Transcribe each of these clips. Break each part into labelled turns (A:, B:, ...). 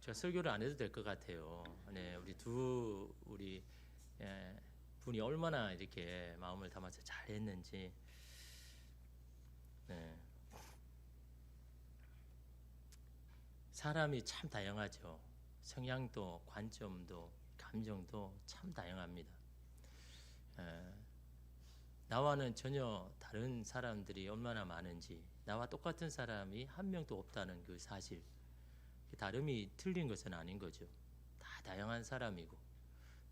A: 제가 설교를 안 해도 될 것 같아요. 네, 우리 분이 얼마나 이렇게 마음을 담아서 잘했는지. 네. 사람이 참 다양하죠. 성향도, 관점도, 감정도 참 다양합니다. 나와는 전혀 다른 사람들이 얼마나 많은지, 나와 똑같은 사람이 한 명도 없다는 그 사실, 다름이 틀린 것은 아닌 거죠. 다 다양한 사람이고,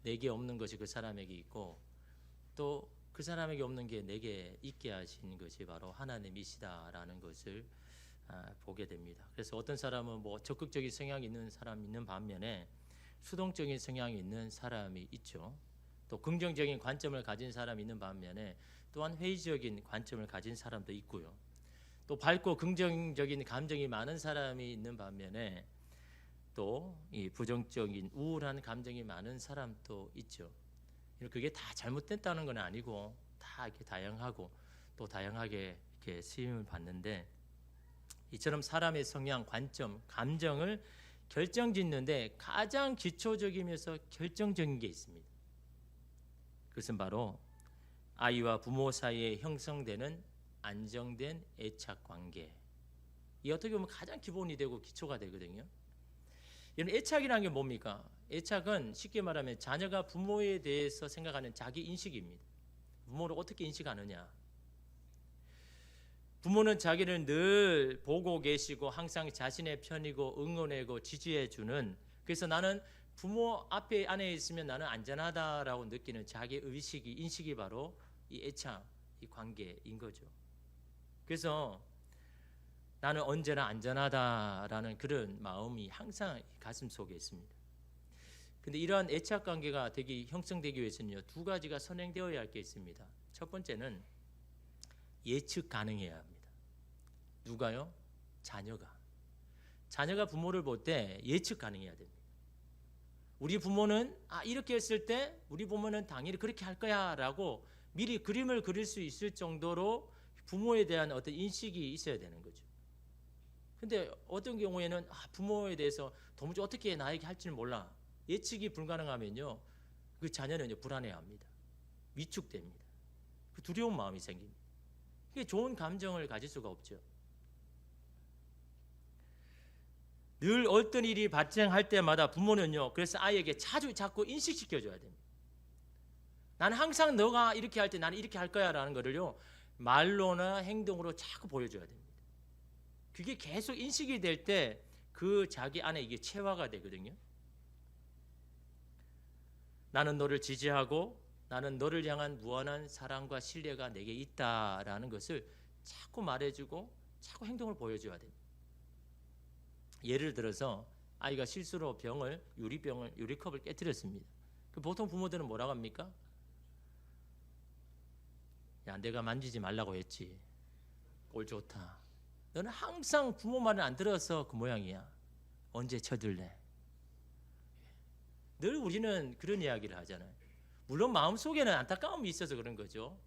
A: 내게 없는 것이 그 사람에게 있고, 또 그 사람에게 없는 게 내게 있게 하신 것이 바로 하나님이시다라는 것을 보게 됩니다. 그래서 어떤 사람은 뭐 적극적인 성향이 있는 사람이 있는 반면에 수동적인 성향이 있는 사람이 있죠. 또 긍정적인 관점을 가진 사람이 있는 반면에 또한 회의적인 관점을 가진 사람도 있고요. 또 밝고 긍정적인 감정이 많은 사람이 있는 반면에 또 이 부정적인 우울한 감정이 많은 사람도 있죠. 그게 다 잘못됐다는 건 아니고 다 이렇게 다양하고 또 다양하게 이렇게 쓰임을 받는데, 이처럼 사람의 성향, 관점, 감정을 결정짓는데 가장 기초적이면서 결정적인 게 있습니다. 그것은 바로 아이와 부모 사이에 형성되는 안정된 애착 관계. 이 어떻게 보면 가장 기본이 되고 기초가 되거든요. 이런 애착이라는 게 뭡니까? 애착은 쉽게 말하면 자녀가 부모에 대해서 생각하는 자기 인식입니다. 부모를 어떻게 인식하느냐? 부모는 자기를 늘 보고 계시고 항상 자신의 편이고 응원하고 지지해주는, 그래서 나는 부모 앞에 안에 있으면 나는 안전하다라고 느끼는 자기 의식이, 인식이 바로 이 애착, 이 관계인 거죠. 그래서 나는 언제나 안전하다라는 그런 마음이 항상 가슴 속에 있습니다. 근데 이러한 애착 관계가 형성되기 위해서는요, 두 가지가 선행되어야 할 게 있습니다. 첫 번째는 예측 가능해야 합니다. 누가요? 자녀가 부모를 볼 때 예측 가능해야 됩니다. 우리 부모는 이렇게 했을 때 우리 부모는 당연히 그렇게 할 거야 라고 미리 그림을 그릴 수 있을 정도로 부모에 대한 어떤 인식이 있어야 되는 거죠. 근데 어떤 경우에는 부모에 대해서 도무지 어떻게 나에게 할지는 몰라, 예측이 불가능하면요, 그 자녀는 불안해합니다. 위축됩니다. 그 두려운 마음이 생깁니다. 그게 좋은 감정을 가질 수가 없죠. 늘 어떤 일이 발생할 때마다 부모는요, 그래서 아이에게 자꾸 인식시켜줘야 됩니다. 나는 항상 너가 이렇게 할 때 나는 이렇게 할 거야 라는 거를요, 말로나 행동으로 자꾸 보여줘야 됩니다. 그게 계속 인식이 될 때 그 자기 안에 이게 체화가 되거든요. 나는 너를 지지하고 나는 너를 향한 무한한 사랑과 신뢰가 내게 있다라는 것을 자꾸 말해주고 자꾸 행동을 보여줘야 됩니다. 예를 들어서 아이가 실수로 유리컵을 깨뜨렸습니다. 보통 부모들은 뭐라고 합니까? 야, 내가 만지지 말라고 했지. 꼴 좋다. 너는 항상 부모 말을 안 들어서 그 모양이야. 언제 쳐들래? 늘 우리는 그런 이야기를 하잖아요. 물론 마음속에는 안타까움이 있어서 그런 거죠.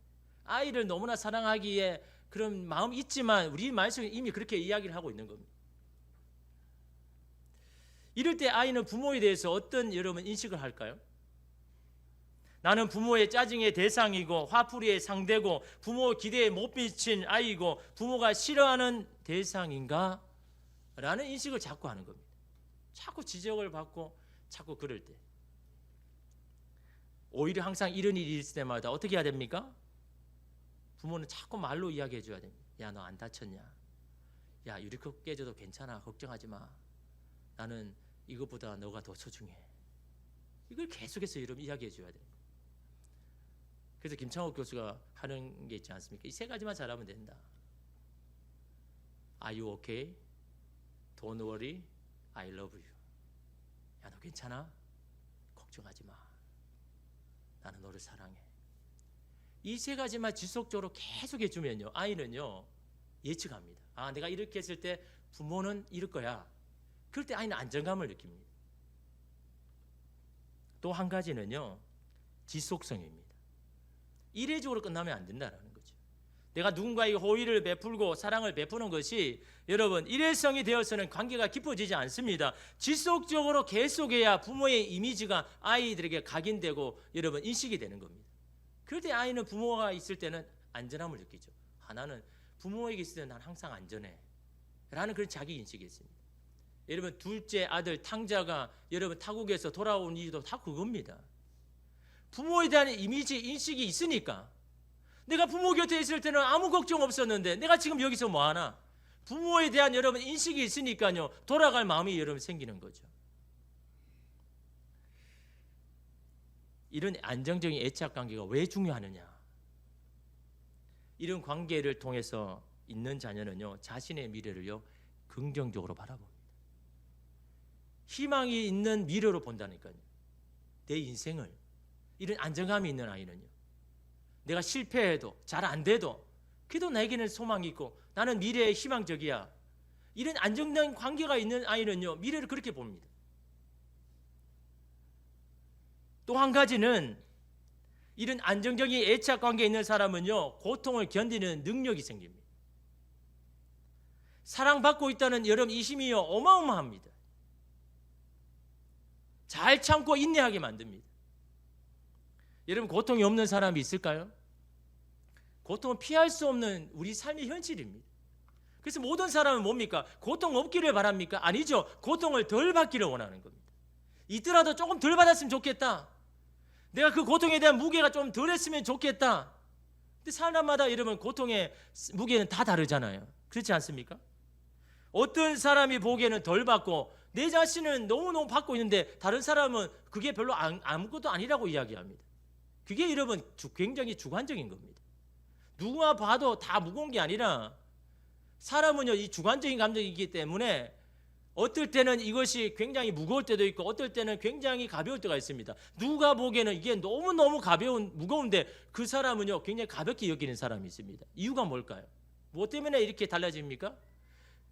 A: 아이를 너무나 사랑하기에 그런 마음이 있지만 우리 마음속에 이미 그렇게 이야기를 하고 있는 겁니다. 이럴 때 아이는 부모에 대해서 어떤 여러분 인식을 할까요? 나는 부모의 짜증의 대상이고 화풀이의 상대고 부모 기대에 못 미친 아이고 부모가 싫어하는 대상인가? 라는 인식을 자꾸 하는 겁니다. 자꾸 지적을 받고 자꾸 그럴 때. 오히려 항상 이런 일이 있을 때마다 어떻게 해야 됩니까? 부모는 자꾸 말로 이야기해 줘야 됩니다. 야, 너 안 다쳤냐? 야, 유리컵 깨져도 괜찮아. 걱정하지 마. 나는 이것보다 너가 더 소중해. 이걸 계속해서 여러분 이야기해 줘야 됩니다. 그래서 김창옥 교수가 하는 게 있지 않습니까? 이 세 가지만 잘하면 된다. Are you okay? Don't worry. I love you. 야, 너 괜찮아? 걱정하지 마. 나는 너를 사랑해. 이 세 가지만 지속적으로 계속 해주면요, 아이는요 예측합니다. 내가 이렇게 했을 때 부모는 이럴 거야. 그럴 때 아이는 안정감을 느낍니다. 또 한 가지는요, 지속성입니다. 이례적으로 끝나면 안 된다는 거죠. 내가 누군가에게 호의를 베풀고 사랑을 베푸는 것이 여러분 일회성이 되어서는 관계가 깊어지지 않습니다. 지속적으로 계속해야 부모의 이미지가 아이들에게 각인되고 여러분 인식이 되는 겁니다. 그럴 때 아이는 부모가 있을 때는 안전함을 느끼죠. 나는 부모에게 있을 때 난 항상 안전해 라는 그런 자기 인식이 있습니다. 여러분 둘째 아들 탕자가 여러분 타국에서 돌아온 이유도 다 그겁니다. 부모에 대한 이미지 인식이 있으니까. 내가 부모 곁에 있을 때는 아무 걱정 없었는데 내가 지금 여기서 뭐하나. 부모에 대한 여러분 인식이 있으니까요 돌아갈 마음이 여러분 생기는 거죠. 이런 안정적인 애착 관계가 왜 중요하느냐. 이런 관계를 통해서 있는 자녀는요 자신의 미래를요 긍정적으로 바라봅니다. 희망이 있는 미래로 본다니까요. 내 인생을. 이런 안정감이 있는 아이는요 내가 실패해도 잘 안 돼도 그래도 나에게는 소망이 있고 나는 미래에 희망적이야. 이런 안정된 관계가 있는 아이는요 미래를 그렇게 봅니다. 또 한 가지는 이런 안정적인 애착 관계에 있는 사람은요 고통을 견디는 능력이 생깁니다. 사랑받고 있다는 여러분 이 힘이요 어마어마합니다. 잘 참고 인내하게 만듭니다. 여러분 고통이 없는 사람이 있을까요? 고통은 피할 수 없는 우리 삶의 현실입니다. 그래서 모든 사람은 뭡니까? 고통 없기를 바랍니까? 아니죠. 고통을 덜 받기를 원하는 겁니다. 있더라도 조금 덜 받았으면 좋겠다. 내가 그 고통에 대한 무게가 좀 덜했으면 좋겠다. 근데 사람마다 여러분 고통의 무게는 다 다르잖아요. 그렇지 않습니까? 어떤 사람이 보기에는 덜 받고 내 자신은 너무너무 받고 있는데 다른 사람은 그게 별로 아무것도 아니라고 이야기합니다. 그게 여러분 굉장히 주관적인 겁니다. 누가 봐도 다 무거운 게 아니라 사람은요 이 주관적인 감정이기 때문에 어떨 때는 이것이 굉장히 무거울 때도 있고 어떨 때는 굉장히 가벼울 때가 있습니다. 누가 보기에는 이게 너무너무 무거운데 그 사람은요 굉장히 가볍게 여기는 사람이 있습니다. 이유가 뭘까요? 무엇 때문에 이렇게 달라집니까?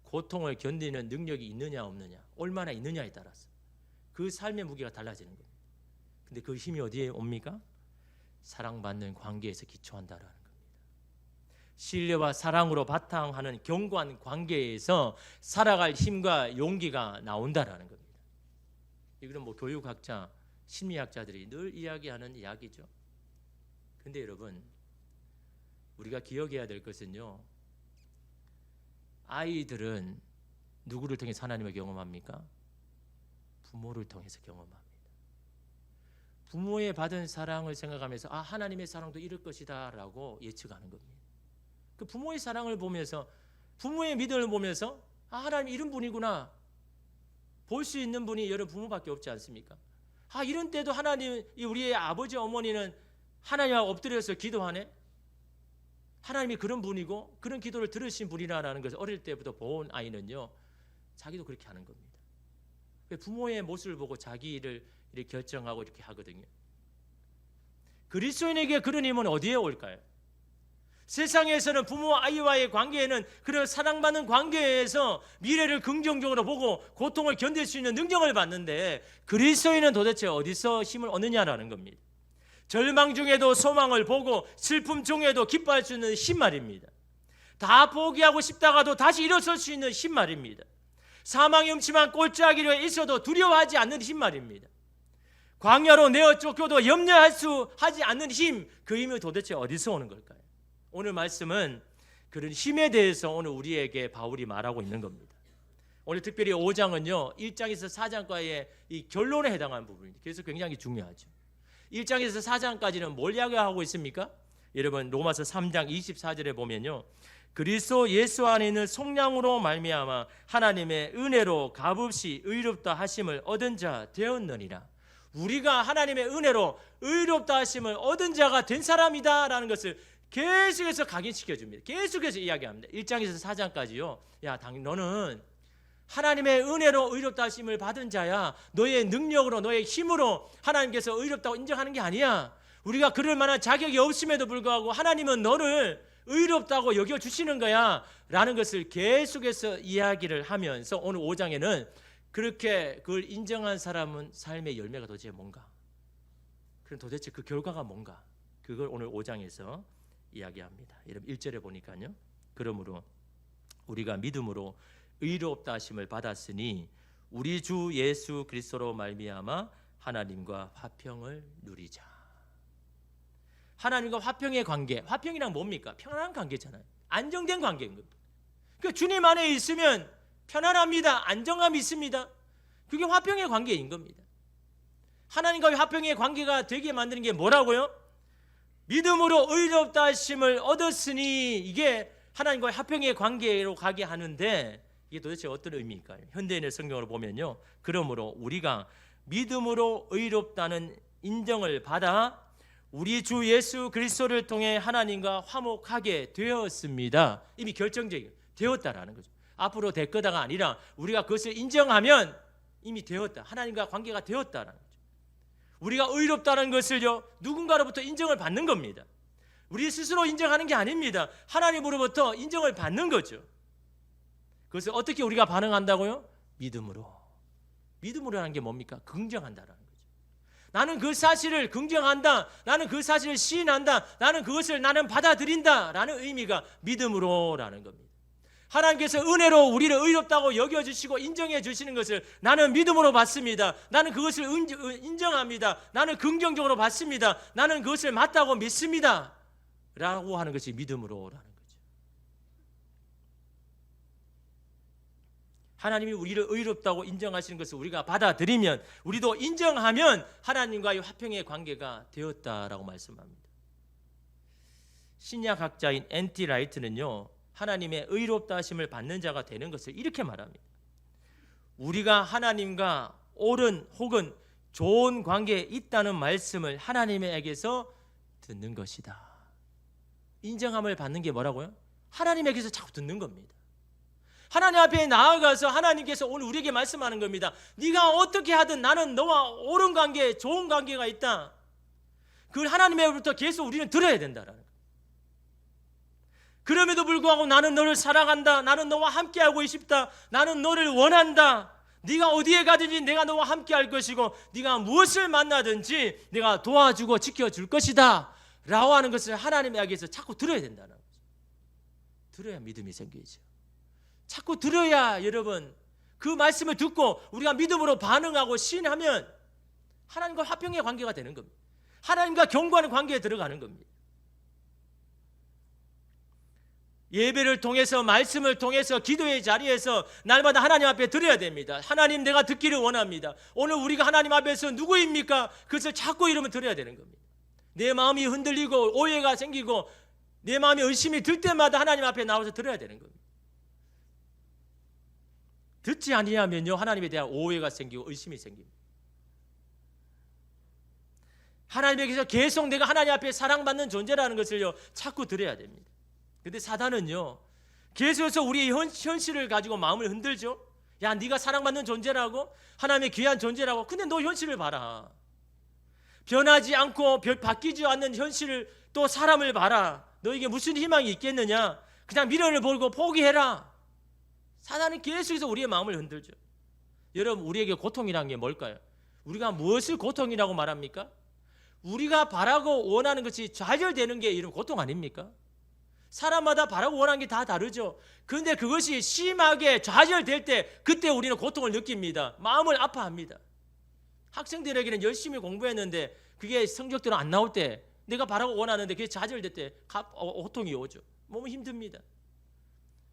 A: 고통을 견디는 능력이 있느냐 없느냐, 얼마나 있느냐에 따라서 그 삶의 무게가 달라지는 겁니다. 근데 그 힘이 어디에 옵니까? 사랑받는 관계에서 기초한다라는 겁니다. 신뢰와 사랑으로 바탕하는 견고한 관계에서 살아갈 힘과 용기가 나온다라는 겁니다. 이거는 뭐 교육학자, 심리학자들이 늘 이야기하는 이야기죠. 근데 여러분 우리가 기억해야 될 것은요, 아이들은 누구를 통해서 하나님을 경험합니까? 부모를 통해서 경험합니다. 부모의 받은 사랑을 생각하면서 하나님의 사랑도 이럴 것이다 라고 예측하는 겁니다. 그 부모의 사랑을 보면서, 부모의 믿음을 보면서 하나님 이런 분이구나 볼 수 있는 분이 여러분 부모밖에 없지 않습니까? 이런 때도 하나님, 우리의 아버지 어머니는 하나님 앞에 엎드려서 기도하네. 하나님이 그런 분이고 그런 기도를 들으신 분이라는 것을 어릴 때부터 본 아이는요 자기도 그렇게 하는 겁니다. 부모의 모습을 보고 자기를 이렇게 결정하고 이렇게 하거든요. 그리스도인에게 그런 힘은 어디에 올까요? 세상에서는 부모와 아이와의 관계에는 그런 사랑받는 관계에서 미래를 긍정적으로 보고 고통을 견딜 수 있는 능력을 받는데, 그리스도인은 도대체 어디서 힘을 얻느냐라는 겁니다. 절망 중에도 소망을 보고 슬픔 중에도 기뻐할 수 있는 힘 말입니다. 다 포기하고 싶다가도 다시 일어설 수 있는 힘 말입니다. 사망이 음침한 골짜기로 있어도 두려워하지 않는 힘 말입니다. 광야로 내어 쫓겨도 염려하지 않는 힘, 그 힘이 도대체 어디서 오는 걸까요? 오늘 말씀은 그런 힘에 대해서 오늘 우리에게 바울이 말하고 있는 겁니다. 오늘 특별히 5장은요 1장에서 4장과의 이 결론에 해당하는 부분입니다. 그래서 굉장히 중요하죠. 1장에서 4장까지는 뭘 이야기하고 있습니까? 여러분 로마서 3장 24절에 보면요, 그리스도 예수 안에 있는 속량으로 말미암아 하나님의 은혜로 값없이 의롭다 하심을 얻은 자 되었느니라. 우리가 하나님의 은혜로 의롭다 하심을 얻은 자가 된 사람이다라는 것을 계속해서 각인시켜줍니다. 계속해서 이야기합니다. 1장에서 4장까지요. 너는 하나님의 은혜로 의롭다 하심을 받은 자야. 너의 능력으로, 너의 힘으로 하나님께서 의롭다고 인정하는 게 아니야. 우리가 그럴 만한 자격이 없음에도 불구하고 하나님은 너를 의롭다고 여겨주시는 거야 라는 것을 계속해서 이야기를 하면서 오늘 5장에는 그렇게 그걸 인정한 사람은 삶의 열매가 도대체 뭔가, 그럼 도대체 그 결과가 뭔가, 그걸 오늘 5장에서 이야기합니다. 여러분 1절에 보니까요. 그러므로 우리가 믿음으로 의롭다 하심을 받았으니 우리 주 예수 그리스도로 말미암아 하나님과 화평을 누리자. 하나님과 화평의 관계. 화평이란 뭡니까? 편안한 관계잖아요. 안정된 관계인 겁니다. 그 주님 안에 있으면 편안합니다. 안정감이 있습니다. 그게 화평의 관계인 겁니다. 하나님과의 화평의 관계가 되게 만드는 게 뭐라고요? 믿음으로 의롭다 하심을 얻었으니, 이게 하나님과의 화평의 관계로 가게 하는데, 이게 도대체 어떤 의미일까요? 현대인의 성경으로 보면요, 그러므로 우리가 믿음으로 의롭다는 인정을 받아 우리 주 예수 그리스도를 통해 하나님과 화목하게 되었습니다. 이미 결정적이에요. 되었다라는 거죠. 앞으로 될 거다가 아니라 우리가 그것을 인정하면 이미 되었다. 하나님과 관계가 되었다라는 거죠. 우리가 의롭다는 것을요, 누군가로부터 인정을 받는 겁니다. 우리 스스로 인정하는 게 아닙니다. 하나님으로부터 인정을 받는 거죠. 그것을 어떻게 우리가 반응한다고요? 믿음으로. 믿음으로라는 게 뭡니까? 긍정한다라는 거죠. 나는 그 사실을 긍정한다. 나는 그 사실을 시인한다. 나는 그것을 받아들인다 라는 의미가 믿음으로라는 겁니다. 하나님께서 은혜로 우리를 의롭다고 여겨주시고 인정해 주시는 것을 나는 믿음으로 받습니다. 나는 그것을 인정합니다. 나는 긍정적으로 받습니다. 나는 그것을 맞다고 믿습니다 라고 하는 것이 믿음으로라는 거죠. 하나님이 우리를 의롭다고 인정하시는 것을 우리가 받아들이면, 우리도 인정하면 하나님과의 화평의 관계가 되었다라고 말씀합니다. 신약학자인 N.T. 라이트는요, 하나님의 의롭다 하심을 받는 자가 되는 것을 이렇게 말합니다. 우리가 하나님과 옳은 혹은 좋은 관계에 있다는 말씀을 하나님에게서 듣는 것이다. 인정함을 받는 게 뭐라고요? 하나님에게서 자꾸 듣는 겁니다. 하나님 앞에 나아가서 하나님께서 오늘 우리에게 말씀하는 겁니다. 네가 어떻게 하든 나는 너와 옳은 관계, 좋은 관계가 있다. 그걸 하나님으로부터 계속 우리는 들어야 된다라는 거예요. 그럼에도 불구하고 나는 너를 사랑한다. 나는 너와 함께하고 싶다. 나는 너를 원한다. 네가 어디에 가든지 내가 너와 함께할 것이고 네가 무엇을 만나든지 내가 도와주고 지켜줄 것이다 라고 하는 것을 하나님에게서 자꾸 들어야 된다는 거죠. 들어야 믿음이 생기죠. 자꾸 들어야 여러분 그 말씀을 듣고 우리가 믿음으로 반응하고 시인하면 하나님과 화평의 관계가 되는 겁니다. 하나님과 경고하는 관계에 들어가는 겁니다. 예배를 통해서, 말씀을 통해서, 기도의 자리에서 날마다 하나님 앞에 드려야 됩니다. 하나님, 내가 듣기를 원합니다. 오늘 우리가 하나님 앞에서 누구입니까? 그것을 자꾸 이러면 드려야 되는 겁니다. 내 마음이 흔들리고 오해가 생기고 내 마음에 의심이 들 때마다 하나님 앞에 나와서 드려야 되는 겁니다. 듣지 아니하면요, 하나님에 대한 오해가 생기고 의심이 생깁니다. 하나님에게서 계속 내가 하나님 앞에 사랑받는 존재라는 것을요, 자꾸 드려야 됩니다. 근데 사단은요, 계속해서 우리의 현실을 가지고 마음을 흔들죠. 야, 네가 사랑받는 존재라고, 하나님의 귀한 존재라고. 근데 너 현실을 봐라. 변하지 않고 바뀌지 않는 현실을, 또 사람을 봐라. 너에게 무슨 희망이 있겠느냐? 그냥 미련을 버리고 포기해라. 사단은 계속해서 우리의 마음을 흔들죠. 여러분, 우리에게 고통이라는 게 뭘까요? 우리가 무엇을 고통이라고 말합니까? 우리가 바라고 원하는 것이 좌절되는 게 이런 고통 아닙니까? 사람마다 바라고 원하는 게 다 다르죠. 그런데 그것이 심하게 좌절될 때, 그때 우리는 고통을 느낍니다. 마음을 아파합니다. 학생들에게는 열심히 공부했는데 그게 성적대로 안 나올 때, 내가 바라고 원하는데 그게 좌절될 때 고통이 오죠. 너무 힘듭니다.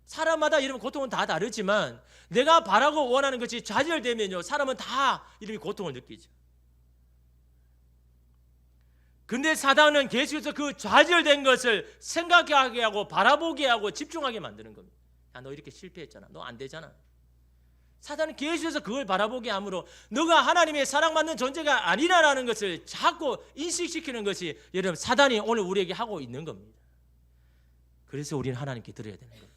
A: 사람마다 이런 고통은 다 다르지만 내가 바라고 원하는 것이 좌절되면요, 사람은 다 이런 고통을 느끼죠. 근데 사단은 계속해서 그 좌절된 것을 생각하게 하고 바라보게 하고 집중하게 만드는 겁니다. 야, 너 이렇게 실패했잖아. 너 안 되잖아. 사단은 계속해서 그걸 바라보게 하므로 너가 하나님의 사랑받는 존재가 아니라는 것을 자꾸 인식시키는 것이 여러분 사단이 오늘 우리에게 하고 있는 겁니다. 그래서 우리는 하나님께 드려야 되는 겁니다.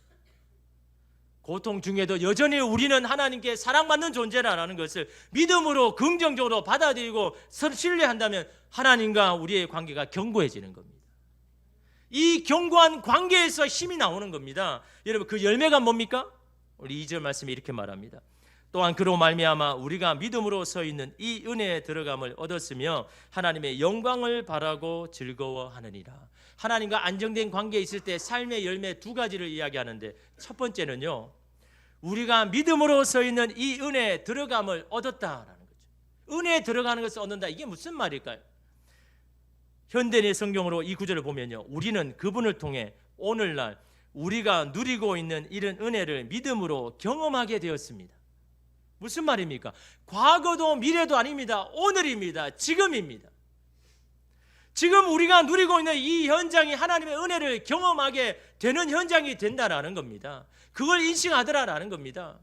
A: 고통 중에도 여전히 우리는 하나님께 사랑받는 존재라는 것을 믿음으로 긍정적으로 받아들이고 서로 신뢰한다면 하나님과 우리의 관계가 견고해지는 겁니다. 이 견고한 관계에서 힘이 나오는 겁니다. 여러분, 그 열매가 뭡니까? 우리 2절 말씀에 이렇게 말합니다. 또한 그로 말미암아 우리가 믿음으로 서 있는 이 은혜에 들어감을 얻었으며 하나님의 영광을 바라고 즐거워하느니라. 하나님과 안정된 관계에 있을 때 삶의 열매 두 가지를 이야기하는데, 첫 번째는요, 우리가 믿음으로 서 있는 이 은혜에 들어감을 얻었다라는 거죠. 은혜에 들어가는 것을 얻는다, 이게 무슨 말일까요? 현대의 성경으로 이 구절을 보면요, 우리는 그분을 통해 오늘날 우리가 누리고 있는 이런 은혜를 믿음으로 경험하게 되었습니다. 무슨 말입니까? 과거도 미래도 아닙니다. 오늘입니다. 지금입니다. 지금 우리가 누리고 있는 이 현장이 하나님의 은혜를 경험하게 되는 현장이 된다라는 겁니다. 그걸 인식하더라라는 겁니다.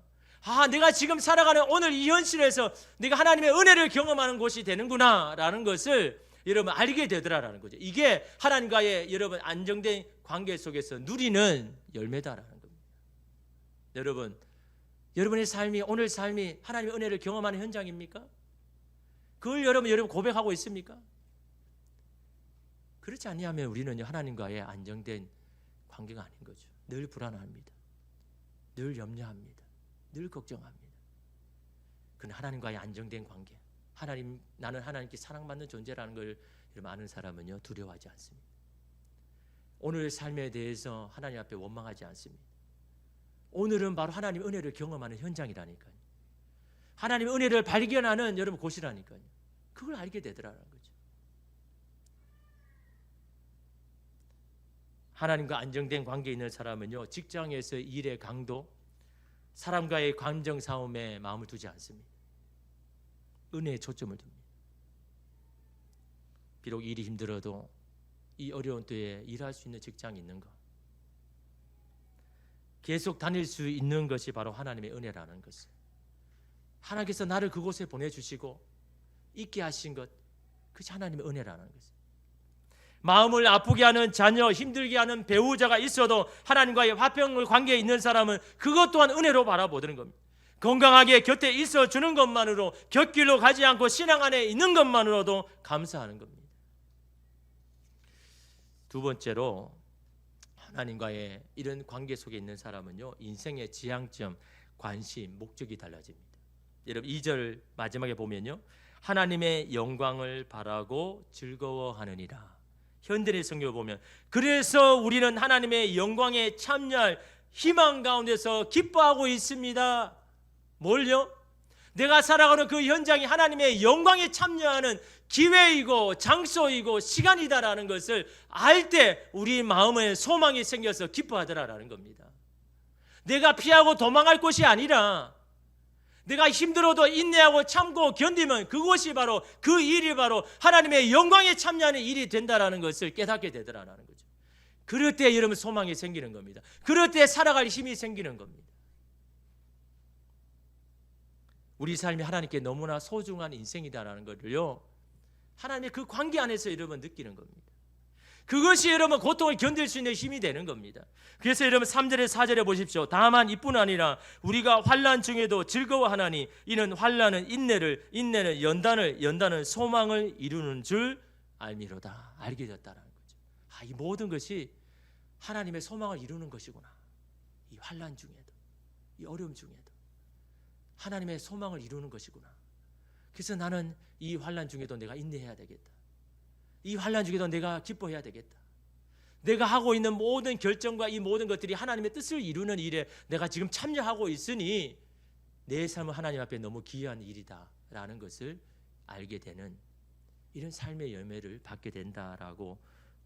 A: 내가 지금 살아가는 오늘 이 현실에서 내가 하나님의 은혜를 경험하는 곳이 되는구나 라는 것을 여러분 알게 되더라라는 거죠. 이게 하나님과의 여러분 안정된 관계 속에서 누리는 열매다라는 겁니다. 여러분, 여러분의 삶이, 오늘 삶이 하나님의 은혜를 경험하는 현장입니까? 그걸 여러분 고백하고 있습니까? 그렇지 아니하면 우리는 하나님과의 안정된 관계가 아닌 거죠. 늘 불안합니다. 늘 염려합니다. 늘 걱정합니다. 그는 하나님과의 안정된 관계, 나는 하나님께 사랑받는 존재라는 걸 여러분 아는 사람은요, 두려워하지 않습니다. 오늘의 삶에 대해서 하나님 앞에 원망하지 않습니다. 오늘은 바로 하나님의 은혜를 경험하는 현장이라니까요. 하나님의 은혜를 발견하는 여러분 곳이라니까요. 그걸 알게 되더라는 거죠. 하나님과 안정된 관계에 있는 사람은요, 직장에서 일의 강도, 사람과의 감정 싸움에 마음을 두지 않습니다. 은혜에 초점을 둡니다. 비록 일이 힘들어도 이 어려운 때에 일할 수 있는 직장이 있는 것, 계속 다닐 수 있는 것이 바로 하나님의 은혜라는 것을, 하나님께서 나를 그곳에 보내주시고 있게 하신 것, 그것이 하나님의 은혜라는 것을. 마음을 아프게 하는 자녀, 힘들게 하는 배우자가 있어도 하나님과의 화평의 관계에 있는 사람은 그것 또한 은혜로 바라보는 겁니다. 건강하게 곁에 있어 주는 것만으로, 곁길로 가지 않고 신앙 안에 있는 것만으로도 감사하는 겁니다. 두 번째로, 하나님과의 이런 관계 속에 있는 사람은요, 인생의 지향점, 관심, 목적이 달라집니다. 여러분 2절 마지막에 보면요, 하나님의 영광을 바라고 즐거워하느니라. 현대의 성경을 보면, 그래서 우리는 하나님의 영광에 참여할 희망 가운데서 기뻐하고 있습니다. 뭘요? 내가 살아가는 그 현장이 하나님의 영광에 참여하는 기회이고 장소이고 시간이다라는 것을 알 때 우리 마음에 소망이 생겨서 기뻐하더라라는 겁니다. 내가 피하고 도망할 곳이 아니라, 내가 힘들어도 인내하고 참고 견디면 그것이 바로, 그 일이 바로 하나님의 영광에 참여하는 일이 된다라는 것을 깨닫게 되더라라는 거죠. 그럴 때 여러분 소망이 생기는 겁니다. 그럴 때 살아갈 힘이 생기는 겁니다. 우리 삶이 하나님께 너무나 소중한 인생이다라는 것을요, 하나님의 그 관계 안에서 여러분 느끼는 겁니다. 그것이 여러분 고통을 견딜 수 있는 힘이 되는 겁니다. 그래서 여러분 3절에 4절에 보십시오. 다만 이뿐 아니라 우리가 환난 중에도 즐거워하나니 이는 환난은 인내를, 인내는 연단은 소망을 이루는 줄 알미로다. 알게 되었다는 거죠. 이 모든 것이 하나님의 소망을 이루는 것이구나. 이 환난 중에도, 이 어려움 중에도 하나님의 소망을 이루는 것이구나. 그래서 나는 이 환난 중에도 내가 인내해야 되겠다. 이 환난 중에도 내가 기뻐해야 되겠다. 내가 하고 있는 모든 결정과 이 모든 것들이 하나님의 뜻을 이루는 일에 내가 지금 참여하고 있으니 내 삶은 하나님 앞에 너무 귀한 일이다라는 것을 알게 되는 이런 삶의 열매를 받게 된다라고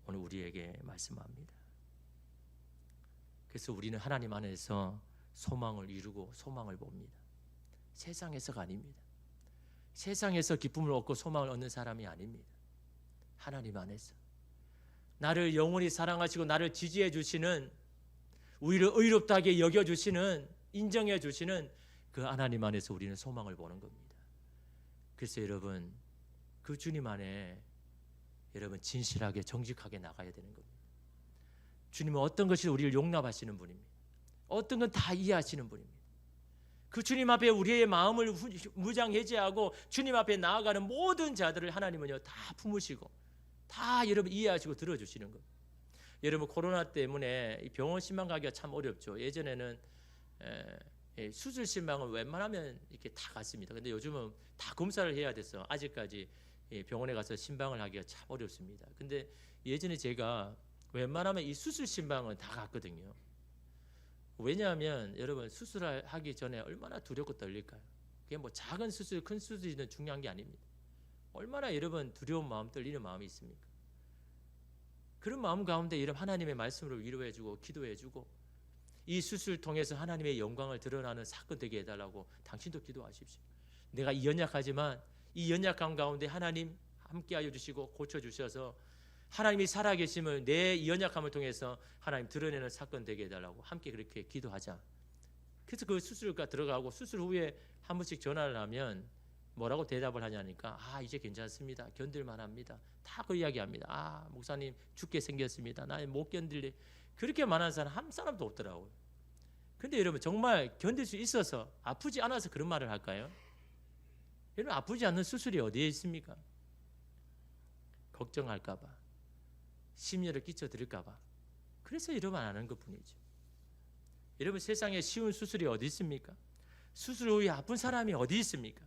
A: 오늘 우리에게 말씀합니다. 그래서 우리는 하나님 안에서 소망을 이루고 소망을 봅니다. 세상에서가 아닙니다. 세상에서 기쁨을 얻고 소망을 얻는 사람이 아닙니다. 하나님 안에서 나를 영원히 사랑하시고 나를 지지해 주시는, 우리를 의롭다게 여겨주시는, 인정해 주시는 그 하나님 안에서 우리는 소망을 보는 겁니다. 그래서 여러분 그 주님 안에 여러분 진실하게 정직하게 나가야 되는 겁니다. 주님은 어떤 것이 우리를 용납하시는 분입니다. 어떤 건 다 이해하시는 분입니다. 그 주님 앞에 우리의 마음을 무장해제하고 주님 앞에 나아가는 모든 자들을 하나님은요 다 품으시고 다 여러분 이해하시고 들어주시는 겁니다. 여러분 코로나 때문에 병원 신방 가기가 참 어렵죠. 예전에는 수술 신방은 웬만하면 이렇게 다 갔습니다. 근데 요즘은 다 검사를 해야 돼서 아직까지 병원에 가서 신방을 하기가 참 어렵습니다. 근데 예전에 제가 웬만하면 이 수술 신방은 다 갔거든요. 왜냐하면 여러분 수술하기 전에 얼마나 두렵고 떨릴까요? 그게 뭐 작은 수술, 큰 수술이든 중요한 게 아닙니다. 얼마나 여러분 두려운 마음, 떨리는 마음이 있습니까? 그런 마음 가운데 이런 하나님의 말씀으로 위로해주고 기도해주고 이 수술 통해서 하나님의 영광을 드러나는 사건 되게 해달라고 당신도 기도하십시오. 내가 이 연약하지만 이 연약함 가운데 하나님 함께하여 주시고 고쳐주셔서 하나님이 살아계심을 내 이 연약함을 통해서 하나님 드러내는 사건 되게 해달라고 함께 그렇게 기도하자. 그래서 그 수술과 들어가고 수술 후에 한 번씩 전화를 하면 뭐라고 대답을 하냐니까 이제 괜찮습니다. 견딜만 합니다. 다 그 이야기합니다. 목사님 죽게 생겼습니다. 나 못 견딜래. 그렇게 말하는 사람 한 사람도 없더라고요. 근데 여러분 정말 견딜 수 있어서 아프지 않아서 그런 말을 할까요? 여러분 아프지 않는 수술이 어디에 있습니까? 걱정할까 봐, 심려를 끼쳐드릴까 봐. 그래서 여러분 안 하는 것뿐이죠. 여러분 세상에 쉬운 수술이 어디 있습니까? 수술 후에 아픈 사람이 어디 있습니까?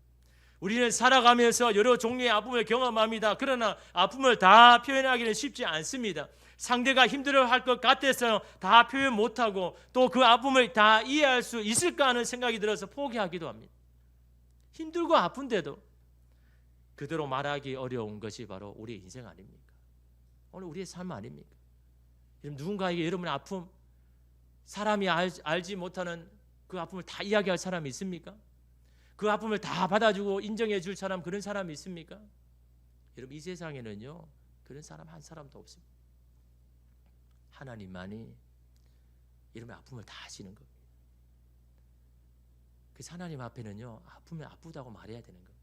A: 우리는 살아가면서 여러 종류의 아픔을 경험합니다. 그러나 아픔을 다 표현하기는 쉽지 않습니다. 상대가 힘들어할 것 같아서 다 표현 못하고 또 그 아픔을 다 이해할 수 있을까 하는 생각이 들어서 포기하기도 합니다. 힘들고 아픈데도 그대로 말하기 어려운 것이 바로 우리의 인생 아닙니까? 오늘 우리의 삶 아닙니까? 누군가에게 여러분의 아픔, 사람이 알지 못하는 그 아픔을 다 이야기할 사람이 있습니까? 그 아픔을 다 받아주고 인정해 줄 사람, 그런 사람이 있습니까? 여러분 이 세상에는요 그런 사람 한 사람도 없습니다. 하나님만이 여러분의 아픔을 다 아시는 겁니다. 그래서 하나님 앞에는요 아프면 아프다고 말해야 되는 겁니다.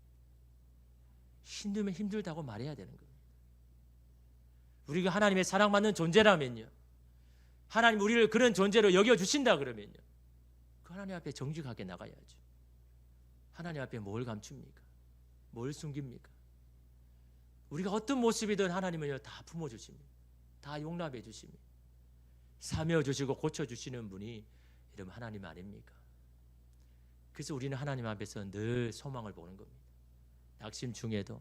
A: 힘들면 힘들다고 말해야 되는 겁니다. 우리가 하나님의 사랑받는 존재라면요, 하나님 우리를 그런 존재로 여겨주신다 그러면요, 그 하나님 앞에 정직하게 나가야죠. 하나님 앞에 뭘 감춥니까? 뭘 숨깁니까? 우리가 어떤 모습이든 하나님은요 다 품어주십니다. 다 용납해 주십니다. 사며 주시고 고쳐주시는 분이 여러분 하나님 아닙니까? 그래서 우리는 하나님 앞에서 늘 소망을 보는 겁니다. 낙심 중에도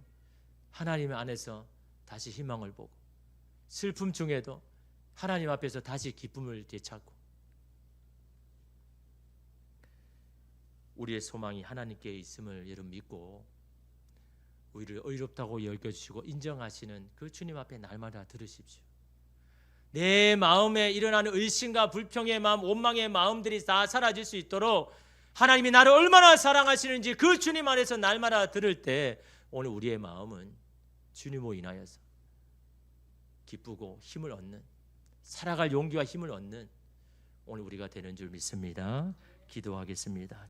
A: 하나님 안에서 다시 희망을 보고, 슬픔 중에도 하나님 앞에서 다시 기쁨을 되찾고, 우리의 소망이 하나님께 있음을 여러분 믿고 우리를 의롭다고 여겨주시고 인정하시는 그 주님 앞에 날마다 들으십시오. 내 마음에 일어나는 의심과 불평의 마음, 원망의 마음들이 다 사라질 수 있도록 하나님이 나를 얼마나 사랑하시는지 그 주님 안에서 날마다 들을 때 오늘 우리의 마음은 주님으로 인하여서 기쁘고 힘을 얻는, 살아갈 용기와 힘을 얻는 오늘 우리가 되는 줄 믿습니다. 기도하겠습니다.